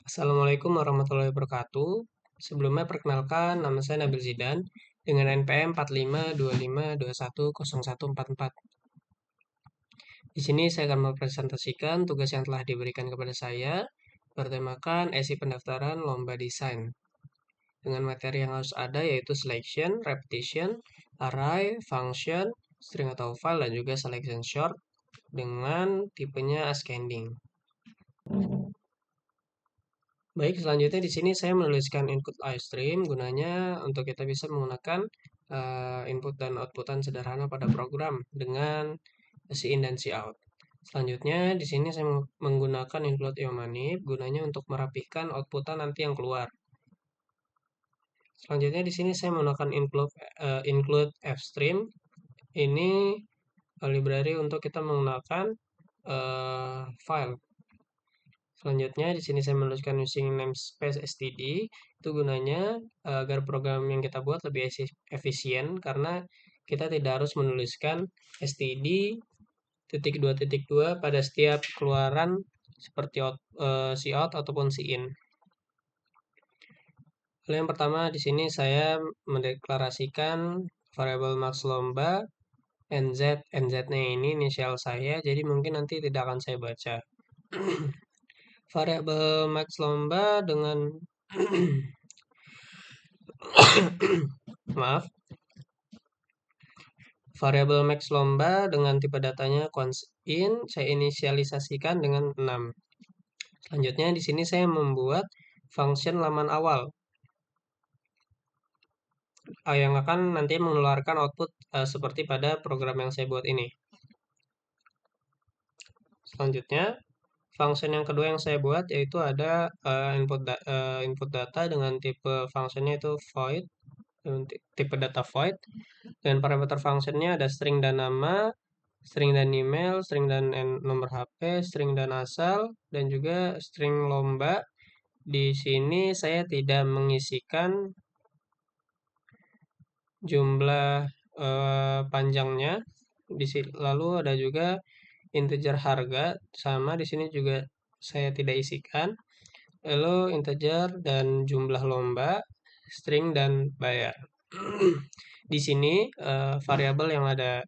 Assalamualaikum warahmatullahi wabarakatuh. Sebelumnya perkenalkan, nama saya Nabil Zidan dengan NPM 4525210144. Di sini saya akan mempresentasikan tugas yang telah diberikan kepada saya bertemakan isi pendaftaran lomba desain. Dengan materi yang harus ada yaitu selection, repetition, array, function, string atau file, dan juga selection short dengan tipenya ascending. Baik, selanjutnya di sini saya menuliskan input iStream gunanya untuk kita bisa menggunakan input dan outputan sederhana pada program dengan si in dan si out. Selanjutnya di sini saya menggunakan include iomanib gunanya untuk merapihkan outputan nanti yang keluar. Selanjutnya di sini saya menggunakan include fstream. Ini library untuk kita menggunakan file. Selanjutnya di sini saya menuliskan using namespace std. Itu gunanya agar program yang kita buat lebih efisien karena kita tidak harus menuliskan std titik dua pada setiap keluaran seperti cout ataupun cin. Lalu yang pertama di sini saya mendeklarasikan variabel max lomba nz-nya ini inisial saya, jadi mungkin nanti tidak akan saya baca. Variabel max lomba dengan maaf, variabel max lomba dengan tipe datanya const in saya inisialisasikan dengan 6. Selanjutnya di sini saya membuat function laman awal yang akan nanti mengeluarkan output seperti pada program yang saya buat ini. Selanjutnya, function yang kedua yang saya buat yaitu ada input data dengan tipe functionnya itu void, tipe data void, dan parameter functionnya ada string dan nama, string dan email, string dan nomor HP, string dan asal, dan juga string lomba. Di sini saya tidak mengisikan jumlah panjangnya. Lalu ada juga integer harga, sama di sini juga saya tidak isikan. Lalu integer dan jumlah lomba, string dan bayar. Di sini variabel yang ada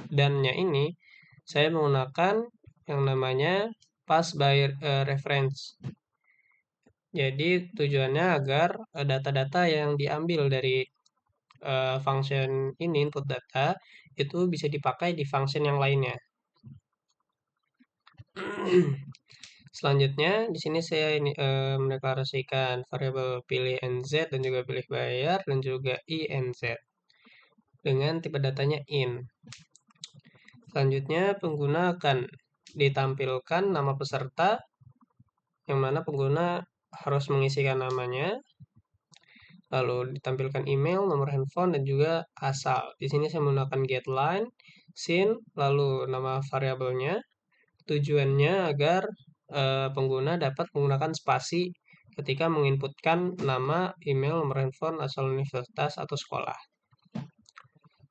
dan-nya ini saya menggunakan yang namanya pass by reference. Jadi tujuannya agar data-data yang diambil dari function ini input data itu bisa dipakai di function yang lainnya. Selanjutnya di sini saya mendeklarasikan variabel pilih nz dan juga pilih bayar dan juga inz dengan tipe datanya in. Selanjutnya pengguna akan ditampilkan nama peserta yang mana pengguna harus mengisikan namanya, lalu ditampilkan email, nomor handphone, dan juga asal. Di sini saya menggunakan getLine, scene, lalu nama variabelnya. Tujuannya agar pengguna dapat menggunakan spasi ketika menginputkan nama, email, nomor handphone, asal universitas atau sekolah.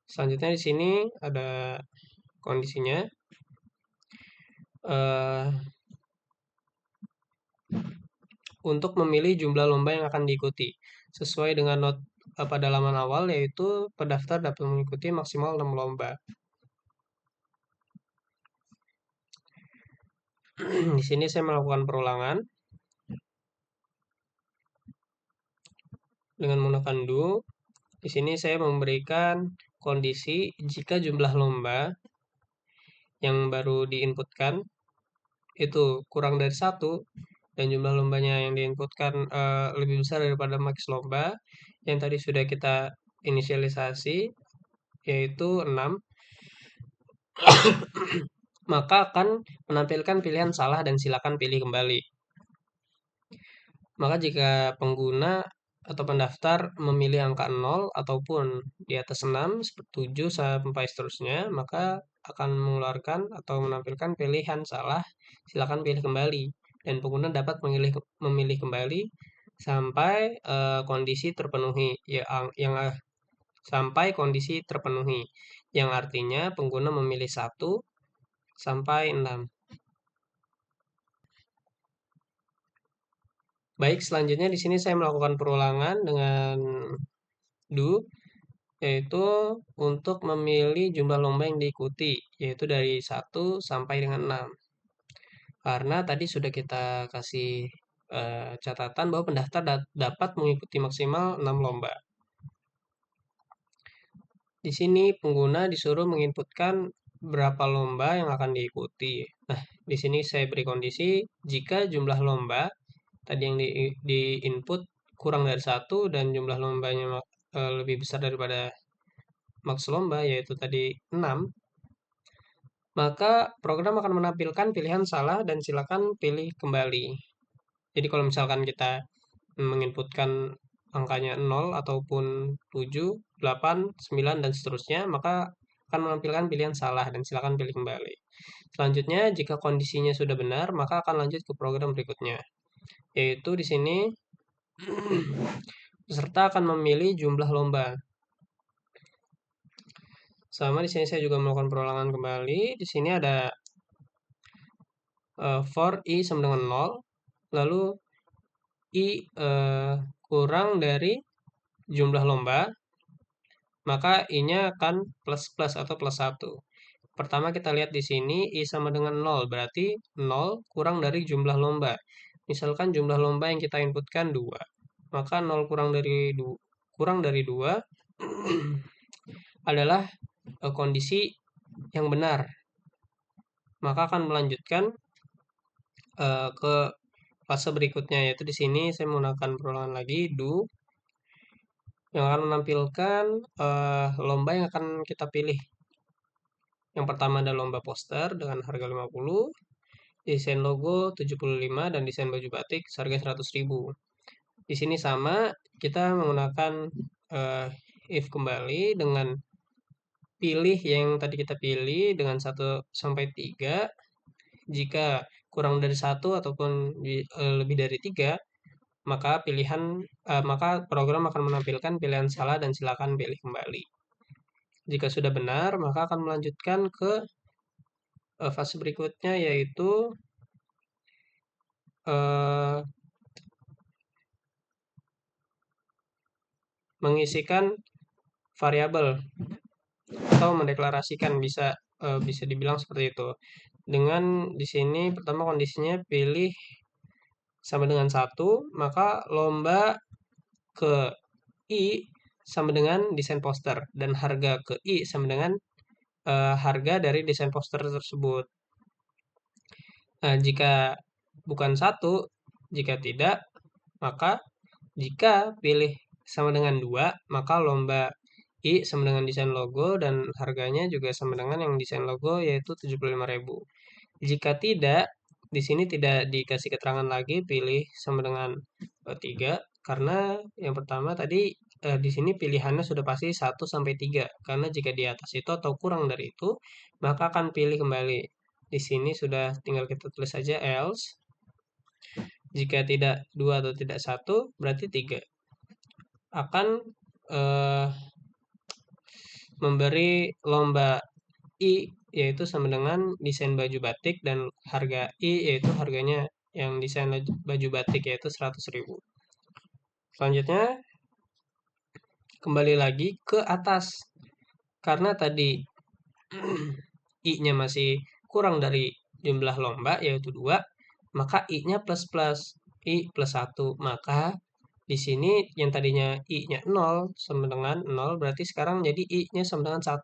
Selanjutnya di sini ada kondisinya. Untuk memilih jumlah lomba yang akan diikuti sesuai dengan not pada halaman awal, yaitu pendaftar dapat mengikuti maksimal 6 lomba. Di sini saya melakukan perulangan dengan menggunakan do. Di sini saya memberikan kondisi jika jumlah lomba yang baru diinputkan itu kurang dari 1 dan jumlah lombanya yang diinputkan lebih besar daripada max lomba yang tadi sudah kita inisialisasi yaitu 6, maka akan menampilkan pilihan salah dan silakan pilih kembali. Maka jika pengguna atau pendaftar memilih angka 0 ataupun di atas 6, 7 sampai seterusnya, maka akan mengeluarkan atau menampilkan pilihan salah, silakan pilih kembali. Dan pengguna dapat memilih kembali sampai kondisi terpenuhi, sampai kondisi terpenuhi, yang artinya pengguna memilih 1 sampai 6. Baik, selanjutnya di sini saya melakukan perulangan dengan do, yaitu untuk memilih jumlah lomba yang diikuti, yaitu dari 1 sampai dengan 6. Karena tadi sudah kita kasih catatan bahwa pendaftar dapat mengikuti maksimal 6 lomba. Di sini pengguna disuruh menginputkan berapa lomba yang akan diikuti. Nah, di sini saya beri kondisi jika jumlah lomba tadi yang di input kurang dari 1 dan jumlah lombanya lebih besar daripada maks lomba yaitu tadi 6, maka program akan menampilkan pilihan salah dan silakan pilih kembali. Jadi kalau misalkan kita menginputkan angkanya 0 ataupun 7, 8, 9, dan seterusnya, maka akan menampilkan pilihan salah dan silakan pilih kembali. Selanjutnya, jika kondisinya sudah benar, maka akan lanjut ke program berikutnya. Yaitu di sini peserta akan memilih jumlah lomba. Sama di sini saya juga melakukan perulangan kembali. Di sini ada for i sama dengan 0, lalu i kurang dari jumlah lomba, maka i-nya akan plus atau plus 1. Pertama kita lihat di sini i sama dengan 0, berarti 0 kurang dari jumlah lomba. Misalkan jumlah lomba yang kita inputkan 2, maka 0 kurang dari 2 adalah kondisi yang benar. Maka akan melanjutkan ke fase berikutnya, yaitu di sini saya menggunakan perulangan lagi do yang akan menampilkan lomba yang akan kita pilih. Yang pertama ada lomba poster dengan harga 50, desain logo 75, dan desain baju batik seharga 100.000. Di sini sama, kita menggunakan if kembali dengan pilih yang tadi kita pilih dengan 1 sampai 3. Jika kurang dari 1 ataupun lebih dari 3, maka program akan menampilkan pilihan salah dan silakan pilih kembali. Jika sudah benar, maka akan melanjutkan ke fase berikutnya, yaitu mengisikan variabel atau mendeklarasikan, bisa dibilang seperti itu. Dengan di sini pertama kondisinya pilih sama dengan 1, maka lomba ke i sama dengan desain poster dan harga ke i sama dengan harga dari desain poster tersebut. Nah, jika bukan 1, jika tidak, maka jika pilih sama dengan 2, maka lomba i sama dengan desain logo dan harganya juga sama dengan yang desain logo yaitu 75.000. Jika tidak, di sini tidak dikasih keterangan lagi pilih sama dengan 3, karena yang pertama tadi di sini pilihannya sudah pasti 1 sampai 3, karena jika di atas itu atau kurang dari itu, maka akan pilih kembali. Di sini sudah tinggal kita tulis saja else. Jika tidak 2 atau tidak 1, berarti 3. Akan memberi lomba i yaitu sama dengan desain baju batik dan harga i yaitu harganya yang desain baju batik yaitu 100.000. Selanjutnya kembali lagi ke atas. Karena tadi i-nya masih kurang dari jumlah lomba yaitu 2, maka i-nya plus i plus 1. Maka di sini yang tadinya i-nya 0 sama dengan 0 berarti sekarang jadi i-nya sama dengan 1.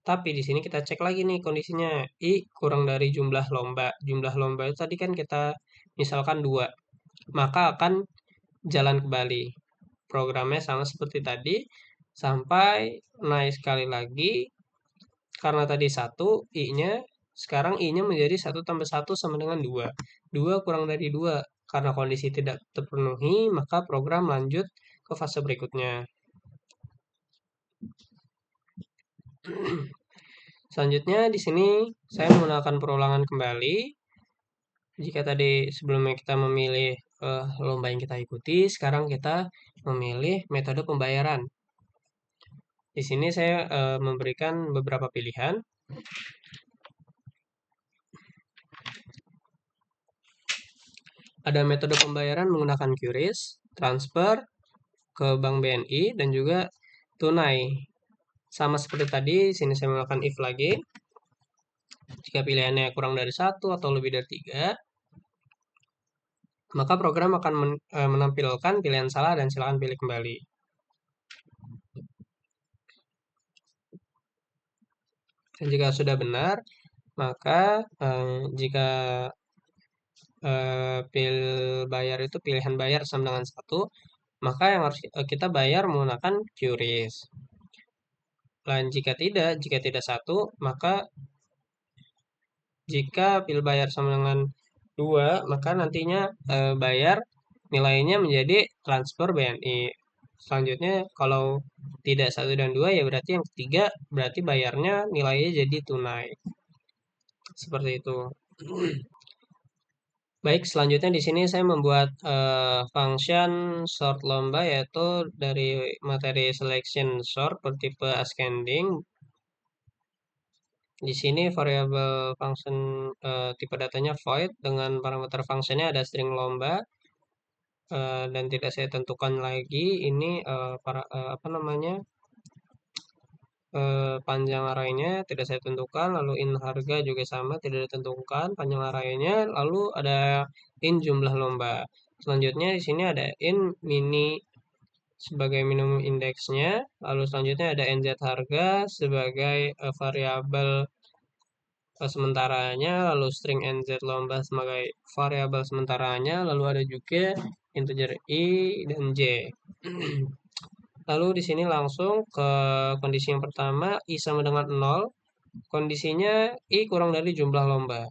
Tapi di sini kita cek lagi nih kondisinya. I kurang dari jumlah lomba. Jumlah lomba itu tadi kan kita misalkan 2. Maka akan jalan kembali. Programnya sama seperti tadi. Sampai naik sekali lagi. Karena tadi 1, I-nya. Sekarang I-nya menjadi 1 tambah 1 sama dengan 2. 2 kurang dari 2. Karena kondisi tidak terpenuhi, maka program lanjut ke fase berikutnya. Selanjutnya di sini saya menggunakan perulangan kembali. Jika tadi sebelumnya kita memilih lomba yang kita ikuti, sekarang kita memilih metode pembayaran. Di sini saya memberikan beberapa pilihan. Ada metode pembayaran menggunakan QRIS, transfer ke bank BNI, dan juga tunai. Sama seperti tadi, sini saya melakukan if lagi. Jika pilihannya kurang dari 1 atau lebih dari 3, maka program akan menampilkan pilihan salah dan silakan pilih kembali. Dan jika sudah benar, maka jika bayar itu pilihan bayar sama dengan 1, maka yang harus kita bayar menggunakan QRIS. Dan jika tidak 1, maka jika pil bayar sama dengan 2, maka nantinya bayar nilainya menjadi transfer BNI. Selanjutnya kalau tidak 1 dan 2, ya berarti yang ketiga berarti bayarnya nilainya jadi tunai. Seperti itu. Baik, selanjutnya di sini saya membuat function sort lomba, yaitu dari materi selection sort bertipe ascending. Di sini variabel function tipe datanya void dengan parameter functionnya ada string lomba, dan tidak saya tentukan lagi ini apa namanya, panjang arraynya tidak saya tentukan, lalu in harga juga sama tidak ditentukan panjang arraynya, lalu ada in jumlah lomba. Selanjutnya di sini ada in mini sebagai minimum indeksnya, lalu selanjutnya ada nz harga sebagai variabel sementaranya, lalu string nz lomba sebagai variabel sementaranya, lalu ada juga integer i dan j. Lalu di sini langsung ke kondisi yang pertama, i sama dengan 0. Kondisinya i kurang dari jumlah lomba.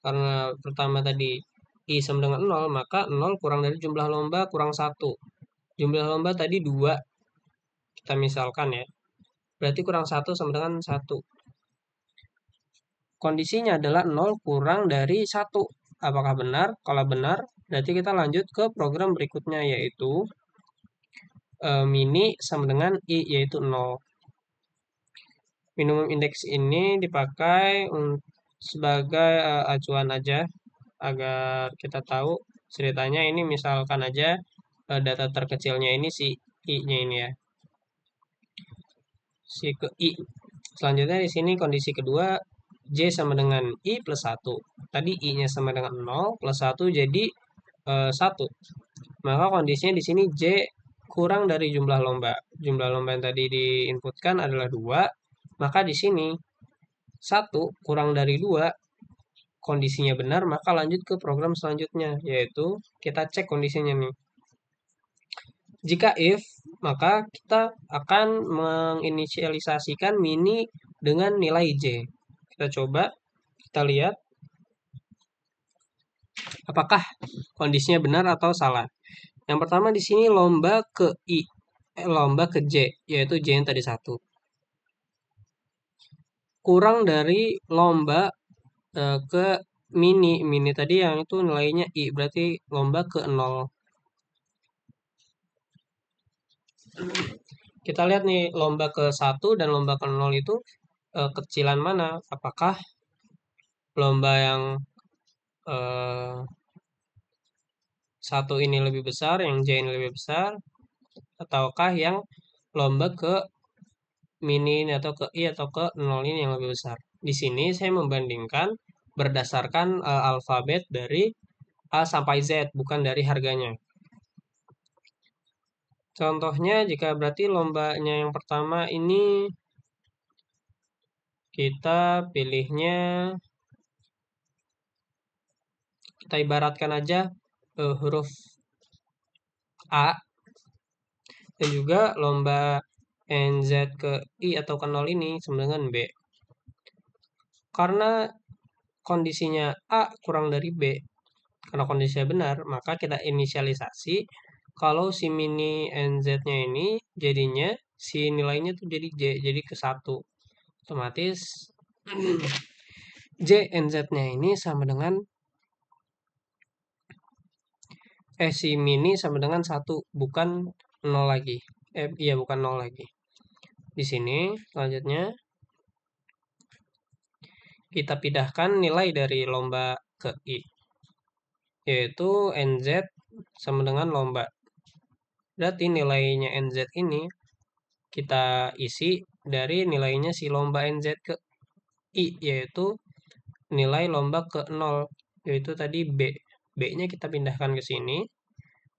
Karena pertama tadi i sama dengan 0, maka 0 kurang dari jumlah lomba kurang 1. Jumlah lomba tadi 2. Kita misalkan ya. Berarti kurang 1 sama dengan 1. Kondisinya adalah 0 kurang dari 1. Apakah benar? Kalau benar, berarti kita lanjut ke program berikutnya, yaitu mini sama dengan i, yaitu 0. Minimum indeks ini dipakai sebagai acuan aja, agar kita tahu ceritanya ini misalkan aja data terkecilnya ini si i-nya ini ya. Si ke i. Selanjutnya di sini kondisi kedua, j sama dengan i plus 1. Tadi i-nya sama dengan 0 plus 1 jadi 1. Maka kondisinya di sini j kurang dari jumlah lomba. Jumlah lomba yang tadi diinputkan adalah 2. Maka di sini 1 kurang dari 2 kondisinya benar, maka lanjut ke program selanjutnya, yaitu kita cek kondisinya nih. Jika if, maka kita akan menginisialisasikan mini dengan nilai j. Kita coba, kita lihat apakah kondisinya benar atau salah. Yang pertama di sini lomba ke i, lomba ke j, yaitu j yang tadi 1. Kurang dari lomba ke mini tadi yang itu nilainya i, berarti lomba ke 0. Kita lihat nih lomba ke 1 dan lomba ke 0 itu kecilan mana? Apakah lomba yang 1 ini lebih besar, yang j ini lebih besar, ataukah yang lomba ke mini ini atau ke i atau ke 0 ini yang lebih besar? Di sini saya membandingkan berdasarkan alfabet dari A sampai Z, bukan dari harganya. Contohnya jika berarti lombanya yang pertama ini kita pilihnya, kita ibaratkan aja huruf A, dan juga lomba NZ ke I atau ke 0 ini sama dengan B. Karena kondisinya A kurang dari B, karena kondisinya benar, maka kita inisialisasi kalau si mini NZ-nya ini jadinya si nilainya tuh jadi J, jadi ke 1. Otomatis J NZ-nya ini sama dengan si mini sama dengan 1, bukan 0 lagi. Iya, bukan 0 lagi. Di sini selanjutnya kita pindahkan nilai dari lomba ke I, yaitu NZ sama dengan lomba. Berarti nilainya NZ ini kita isi dari nilainya si lomba NZ ke I, yaitu nilai lomba ke 0, yaitu tadi B. B-nya kita pindahkan ke sini,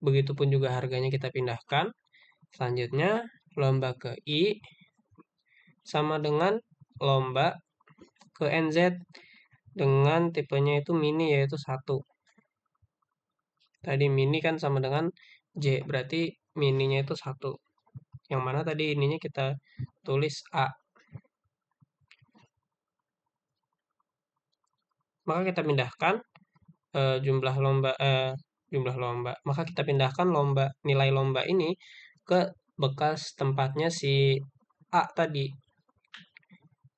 begitupun juga harganya kita pindahkan. Selanjutnya, lomba ke I sama dengan lomba ke NZ dengan tipenya itu mini, yaitu 1. Tadi mini kan sama dengan J, berarti mininya itu 1. Yang mana tadi ininya kita tulis A. Maka kita pindahkan jumlah lomba. Maka kita pindahkan nilai lomba ini ke bekas tempatnya si A tadi.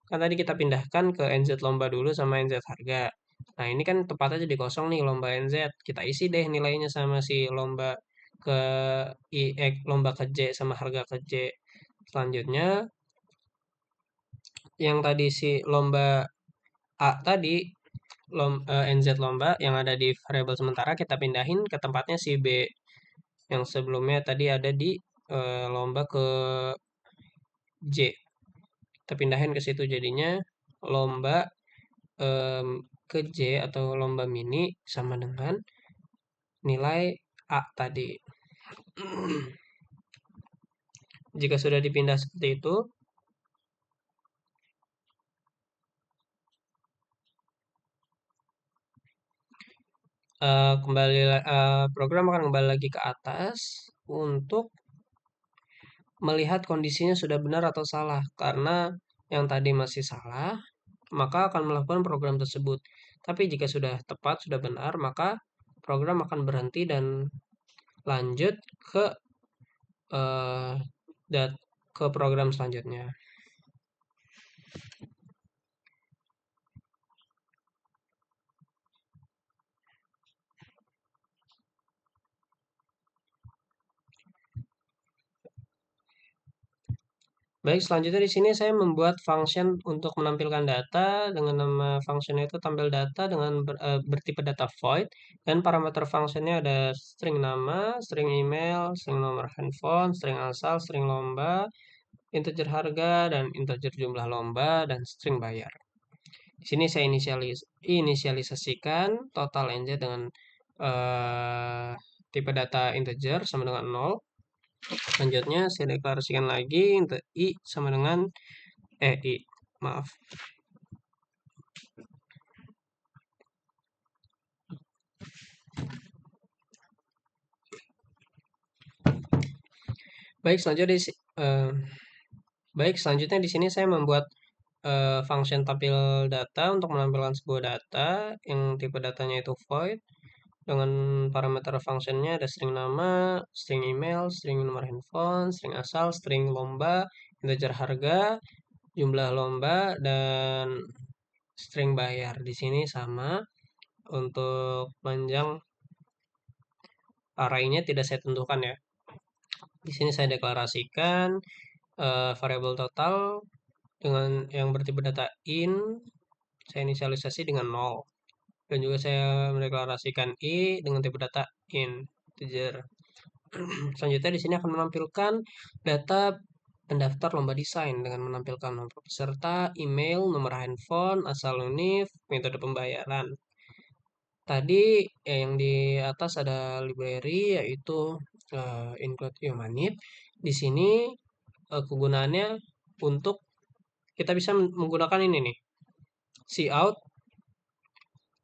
Kan tadi kita pindahkan ke NZ lomba dulu sama NZ harga. Nah, ini kan tempatnya jadi kosong nih lomba NZ. Kita isi deh nilainya sama si lomba ke lomba ke J sama harga ke J. Selanjutnya yang tadi si lomba A tadi NZ lomba yang ada di variabel sementara kita pindahin ke tempatnya si B yang sebelumnya tadi ada di lomba ke J. Kita pindahin ke situ jadinya lomba ke J atau lomba mini sama dengan nilai A tadi. Jika sudah dipindah seperti itu, program akan kembali lagi ke atas untuk melihat kondisinya sudah benar atau salah. Karena yang tadi masih salah, maka akan melakukan program tersebut. Tapi jika sudah tepat, sudah benar, maka program akan berhenti dan lanjut ke eh, ke program selanjutnya. Baik, selanjutnya di sini saya membuat function untuk menampilkan data dengan nama functionnya itu tampil data dengan bertipe data void dan parameter functionnya ada string nama, string email, string nomor handphone, string asal, string lomba, integer harga dan integer jumlah lomba dan string bayar. Di sini saya inisialisasikan total NZ dengan tipe data integer sama dengan 0. Selanjutnya saya deklarasikan lagi untuk I sama dengan I, maaf. Baik, selanjutnya di sini saya membuat function tampil data untuk menampilkan sebuah data yang tipe datanya itu void dengan parameter functionnya ada string nama, string email, string nomor handphone, string asal, string lomba, integer harga, jumlah lomba, dan string bayar. Di sini sama untuk panjang arraynya tidak saya tentukan ya. Di sini saya deklarasikan variabel total dengan yang bertipe data in, saya inisialisasi dengan 0. Dan juga saya mendeklarasikan I dengan tipe data integer. Selanjutnya di sini akan menampilkan data pendaftar lomba desain dengan menampilkan nomor peserta, email, nomor handphone, asal univ, metode pembayaran. Tadi yang di atas ada library yaitu include humanit. Di sini kegunaannya untuk kita bisa menggunakan ini nih. Cout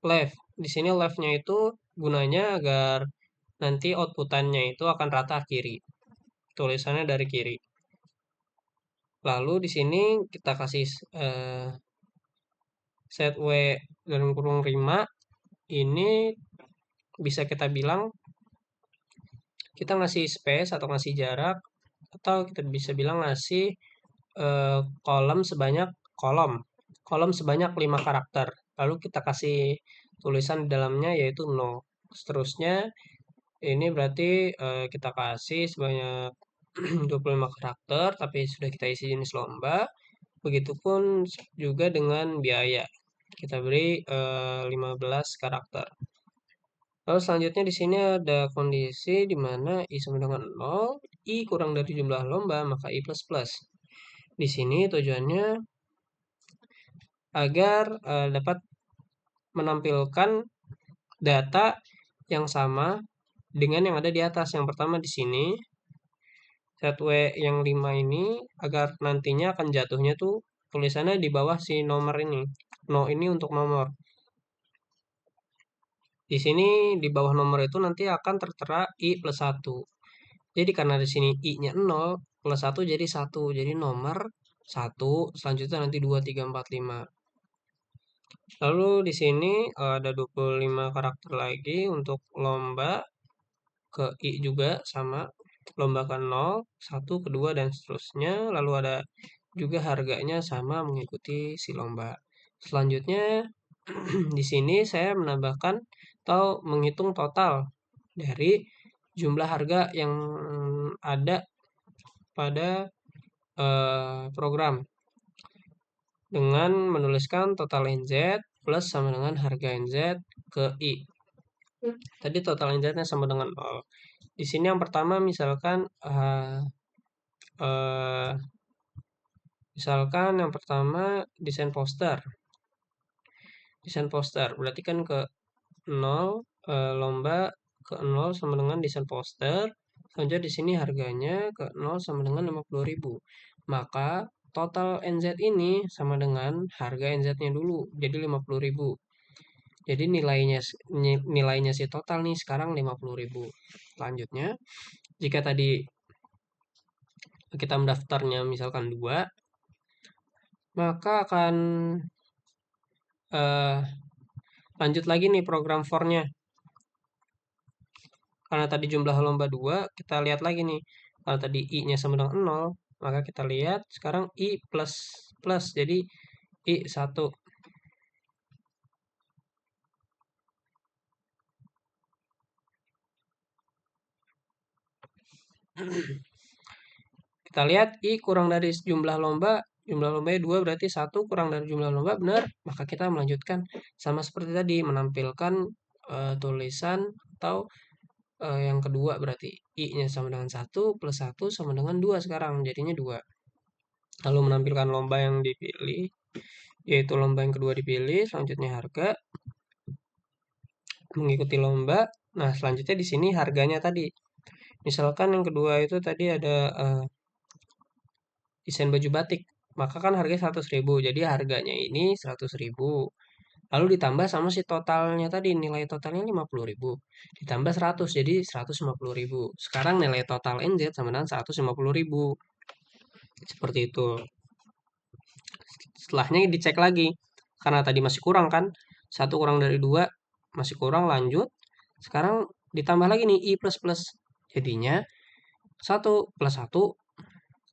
left. Di sini left-nya itu gunanya agar nanti outputannya itu akan rata kiri. Tulisannya dari kiri. Lalu di sini kita kasih set w dalam kurung 5. Ini bisa kita bilang kita ngasih space atau ngasih jarak atau kita bisa bilang ngasih kolom sebanyak 5 karakter. Lalu kita kasih tulisan di dalamnya yaitu no. Seterusnya ini berarti kita kasih sebanyak 25 karakter tapi sudah kita isi jenis lomba. Begitupun juga dengan biaya. Kita beri 15 karakter. Lalu selanjutnya di sini ada kondisi di mana I sama dengan 0, I kurang dari jumlah lomba, maka I plus plus. Di sini tujuannya agar dapat menampilkan data yang sama dengan yang ada di atas. Yang pertama di sini set W yang 5 ini agar nantinya akan jatuhnya tuh tulisannya di bawah si nomor ini. No ini untuk nomor. Di sini di bawah nomor itu nanti akan tertera I plus 1. Jadi karena di sini I-nya 0 plus 1 jadi 1. Jadi nomor 1 selanjutnya nanti 2, 3, 4, 5. Lalu di sini ada 25 karakter lagi untuk lomba ke I juga sama lomba ke 0, 1, kedua dan seterusnya. Lalu ada juga harganya sama mengikuti si lomba. Selanjutnya di sini saya menambahkan atau menghitung total dari jumlah harga yang ada pada program dengan menuliskan total NZ plus sama dengan harga NZ ke I. Tadi total NZ-nya sama dengan 0. Di sini yang pertama misalkan yang pertama desain poster. Desain poster berarti kan ke 0 lomba ke 0 sama dengan desain poster. Selanjutnya di sini harganya ke 0 sama dengan 50.000. Maka total NZ ini sama dengan harga NZ-nya dulu, jadi 50.000. Jadi nilainya si total nih sekarang 50.000. Selanjutnya, jika tadi kita mendaftarnya misalkan 2, maka akan eh, lanjut lagi nih program for-nya. Karena tadi jumlah lomba 2, kita lihat lagi nih. Kalau tadi I-nya sama dengan 0, maka kita lihat sekarang I plus plus. Jadi I 1. Kita lihat I kurang dari jumlah lomba. Jumlah lombanya 2 berarti 1 kurang dari jumlah lomba. Benar. Maka kita melanjutkan. Sama seperti tadi. Menampilkan tulisan atau yang kedua berarti I-nya sama dengan 1 plus 1 sama dengan 2 sekarang. Jadinya 2. Lalu menampilkan lomba yang dipilih. Yaitu lomba yang kedua dipilih. Selanjutnya harga. Mengikuti lomba. Nah, selanjutnya di sini harganya tadi. Misalkan yang kedua itu tadi ada desain baju batik. Maka kan harganya 100.000. Jadi harganya ini 100.000. Lalu ditambah sama si totalnya tadi. Nilai totalnya 50.000. Ditambah 100. Jadi 150.000. Sekarang nilai total NZ sama dengan 150.000. Seperti itu. Setelahnya dicek lagi. Karena tadi masih kurang kan. 1 kurang dari 2. Masih kurang lanjut. Sekarang ditambah lagi nih I plus plus. Jadinya 1 plus 1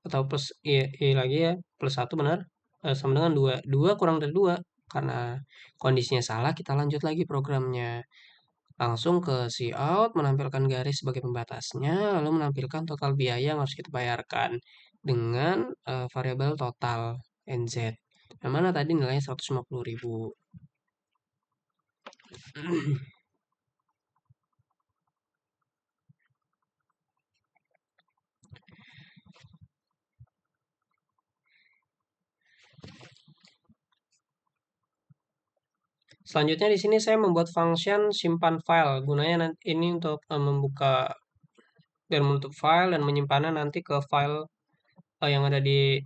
atau plus I lagi ya. Plus 1 benar. Sama dengan 2. 2 kurang dari 2. Karena kondisinya salah kita lanjut lagi programnya. Langsung ke see out, menampilkan garis sebagai pembatasnya, lalu menampilkan total biaya yang harus kita bayarkan dengan variabel total NZ. Yang mana tadi nilainya 150.000. Selanjutnya di sini saya membuat function simpan file. Gunanya ini untuk membuka dan menutup file dan menyimpannya nanti ke file yang ada di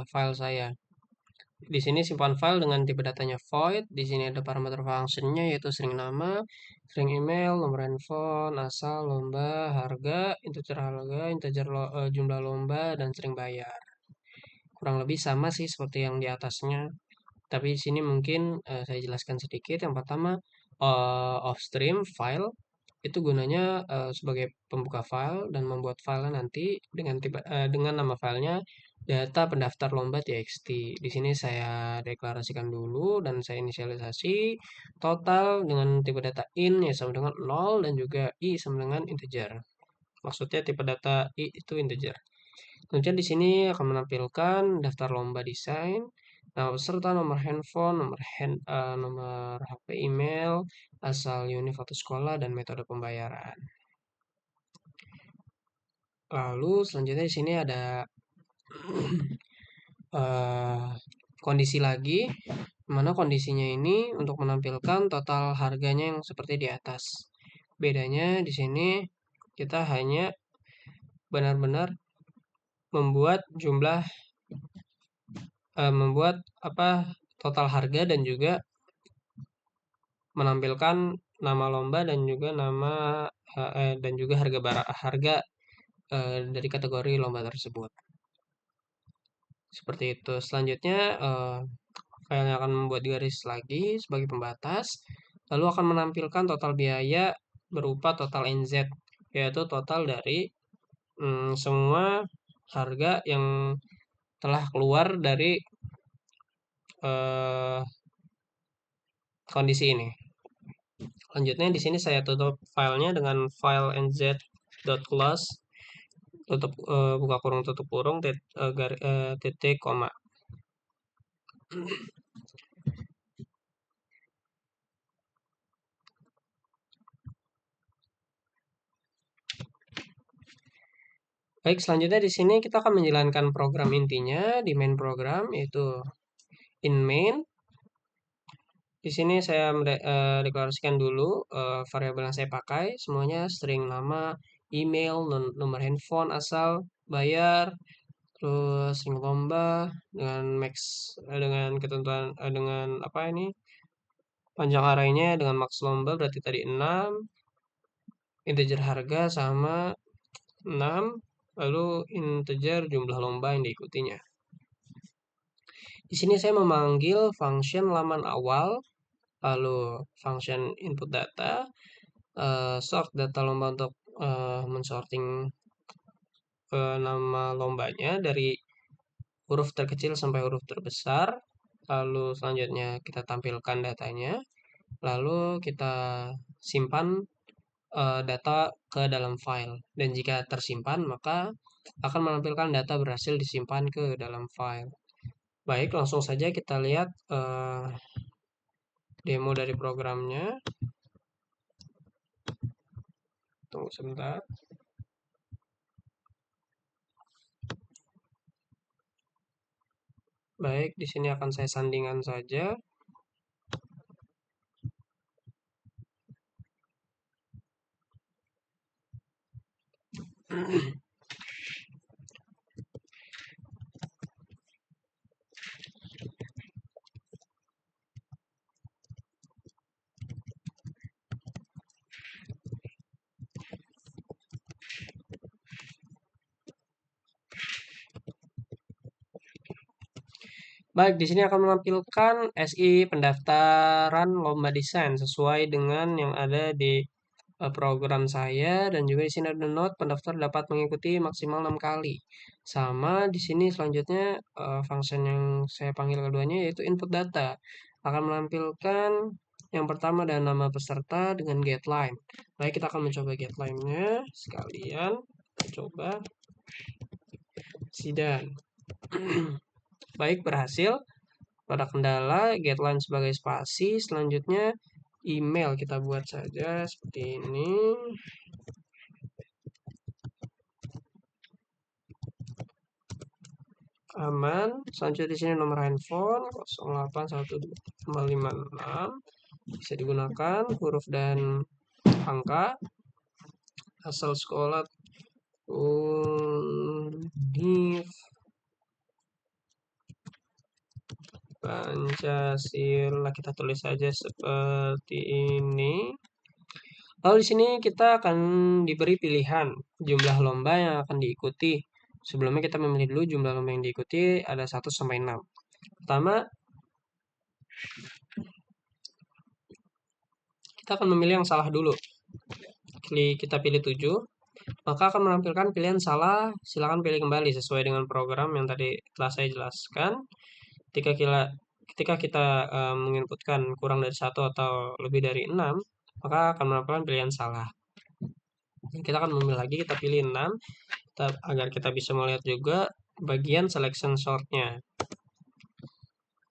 file saya. Di sini simpan file dengan tipe datanya void. Di sini ada parameter functionnya yaitu string nama, string email, nomor handphone, asal, lomba, harga, integer jumlah lomba, dan string bayar. Kurang lebih sama sih seperti yang di atasnya. Tapi di sini mungkin saya jelaskan sedikit. Yang pertama, offstream file itu gunanya sebagai pembuka file dan membuat file nanti dengan nama filenya data pendaftar lomba txt. Di sini saya deklarasikan dulu dan saya inisialisasi total dengan tipe data in ya sama dengan 0 dan juga I sama dengan integer. Maksudnya tipe data I itu integer. Kemudian di sini akan menampilkan daftar lomba desain Nama peserta, nomor handphone, nomor HP, email, asal univ atau sekolah, dan metode pembayaran. Lalu selanjutnya di sini ada eh, kondisi lagi, mana kondisinya ini untuk menampilkan total harganya yang seperti di atas. Bedanya di sini kita hanya benar-benar membuat membuat apa total harga dan juga menampilkan nama lomba dan juga dan juga harga dari kategori lomba tersebut. Seperti itu. Selanjutnya file akan membuat garis lagi sebagai pembatas, lalu akan menampilkan total biaya berupa total NZ, yaitu total dari semua harga yang telah keluar dari eh, kondisi ini. Selanjutnya di sini saya tutup filenya dengan file nz.close, buka kurung tutup kurung, titik koma. Baik, selanjutnya di sini kita akan menjalankan program intinya di main program, yaitu in main. Di sini saya deklarasikan dulu variabel yang saya pakai, semuanya string nama, email, nomor handphone, asal, bayar, terus string lomba dengan dengan ketentuan dengan apa ini panjang arraynya dengan max lomba berarti tadi 6, integer harga sama 6, lalu integer jumlah lomba yang diikutinya. Di sini saya memanggil function laman awal, lalu function input data, sort data lomba untuk mensorting nama lombanya dari huruf terkecil sampai huruf terbesar. Lalu selanjutnya kita tampilkan datanya. Lalu kita simpan data ke dalam file. Dan jika tersimpan, maka akan menampilkan data berhasil disimpan ke dalam file. Baik, langsung saja kita lihat demo dari programnya. Tunggu sebentar. Baik, di sini akan saya sandingkan saja. Baik, di sini akan menampilkan SI pendaftaran lomba desain sesuai dengan yang ada di program saya, dan juga di sini ada note pendaftar dapat mengikuti maksimal 6 kali. Sama di sini selanjutnya function yang saya panggil keduanya yaitu input data akan menampilkan yang pertama dan nama peserta dengan getLine. Baik, kita akan mencoba getLine-nya sekalian. Kita coba sidan. Baik, berhasil. Pada kendala getLine sebagai spasi, selanjutnya email kita buat saja seperti ini. Aman. Selanjutnya di sini nomor handphone 081256 bisa digunakan huruf dan angka, asal sekolah Univ Pancasila, kita tulis saja seperti ini. Lalu di sini kita akan diberi pilihan jumlah lomba yang akan diikuti. Sebelumnya kita memilih dulu jumlah lomba yang diikuti ada 1 sampai 6. Pertama, kita akan memilih yang salah dulu. Kita pilih 7, maka akan menampilkan pilihan salah. Silakan pilih kembali sesuai dengan program yang tadi telah saya jelaskan. Ketika kita menginputkan kurang dari 1 atau lebih dari 6, maka akan menampilkan pilihan salah. Kita akan memilih lagi, kita pilih 6 agar kita bisa melihat juga bagian selection sort-nya.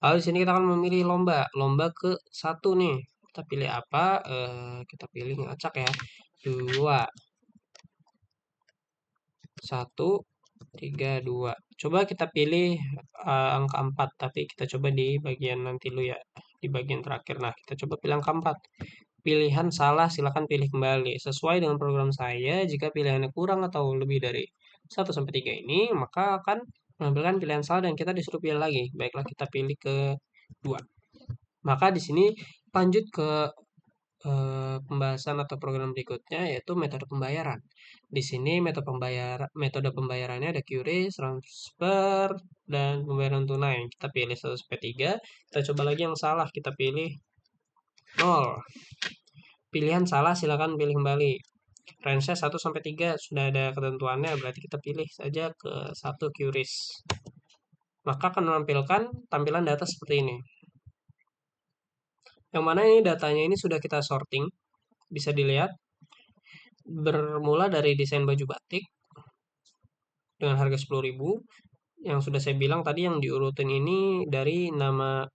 Lalu di sini kita akan memilih lomba, lomba ke satu nih. Kita pilih apa? Kita pilih ngacak ya. 2, 1, 3, 2. Coba kita pilih angka 4, tapi kita coba di bagian nanti dulu ya, di bagian terakhir. Nah, kita coba pilih angka 4. Pilihan salah, silakan pilih kembali. Sesuai dengan program saya, jika pilihannya kurang atau lebih dari 1 sampai 3 ini, maka akan menampilkan pilihan salah dan kita disuruh pilih lagi. Baiklah, kita pilih ke 2. Maka di sini lanjut ke pembahasan atau program berikutnya yaitu metode pembayaran. Di sini metode pembayarannya ada QRIS, transfer, dan pembayaran tunai. Kita pilih 1 sampai 3. Kita coba lagi yang salah, kita pilih 0. Pilihan salah silakan pilih kembali. Range 1 sampai 3 sudah ada ketentuannya, berarti kita pilih saja ke 1 QRIS. Maka akan menampilkan tampilan data seperti ini. Yang mana ini datanya ini sudah kita sorting, bisa dilihat bermula dari desain baju batik dengan harga 10.000. Yang sudah saya bilang tadi yang diurutin ini dari nama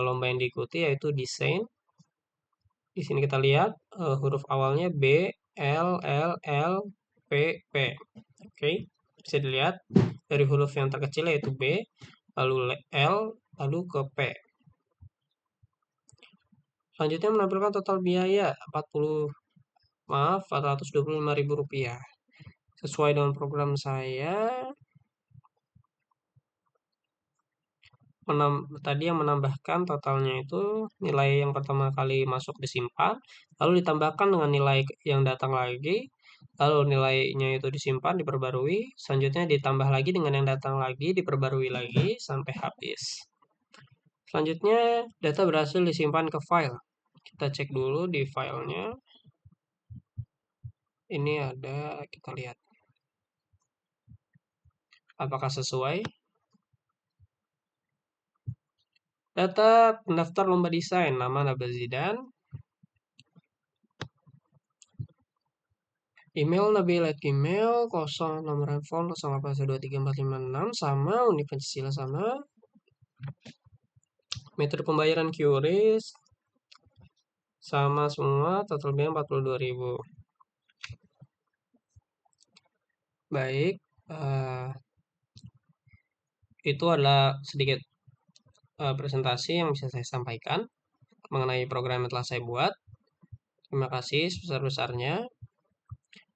lomba yang diikuti yaitu desain. Di sini kita lihat huruf awalnya B, L, L, L, P, P. Oke, bisa dilihat dari huruf yang terkecil yaitu B, lalu L, lalu ke P. Selanjutnya menampilkan total biaya 425.000 rupiah. Sesuai dengan program saya, tadi yang menambahkan totalnya itu nilai yang pertama kali masuk disimpan, lalu ditambahkan dengan nilai yang datang lagi, lalu nilainya itu disimpan, diperbarui, selanjutnya ditambah lagi dengan yang datang lagi, diperbarui lagi, sampai habis. Selanjutnya, data berhasil disimpan ke file. Kita cek dulu di filenya. Ini ada, kita lihat. Apakah sesuai? Data pendaftar lomba desain, nama Nabila Zidan. Email nabil@gmail, 0 nomor handphone 08123456 sama, Universitas sama, metode pembayaran QRIS sama semua, total biaya 42.000. Baik, itu adalah sedikit presentasi yang bisa saya sampaikan mengenai program yang telah saya buat. Terima kasih sebesar-besarnya.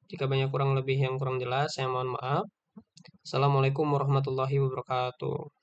Jika banyak kurang lebih yang kurang jelas, saya mohon maaf. Assalamualaikum warahmatullahi wabarakatuh.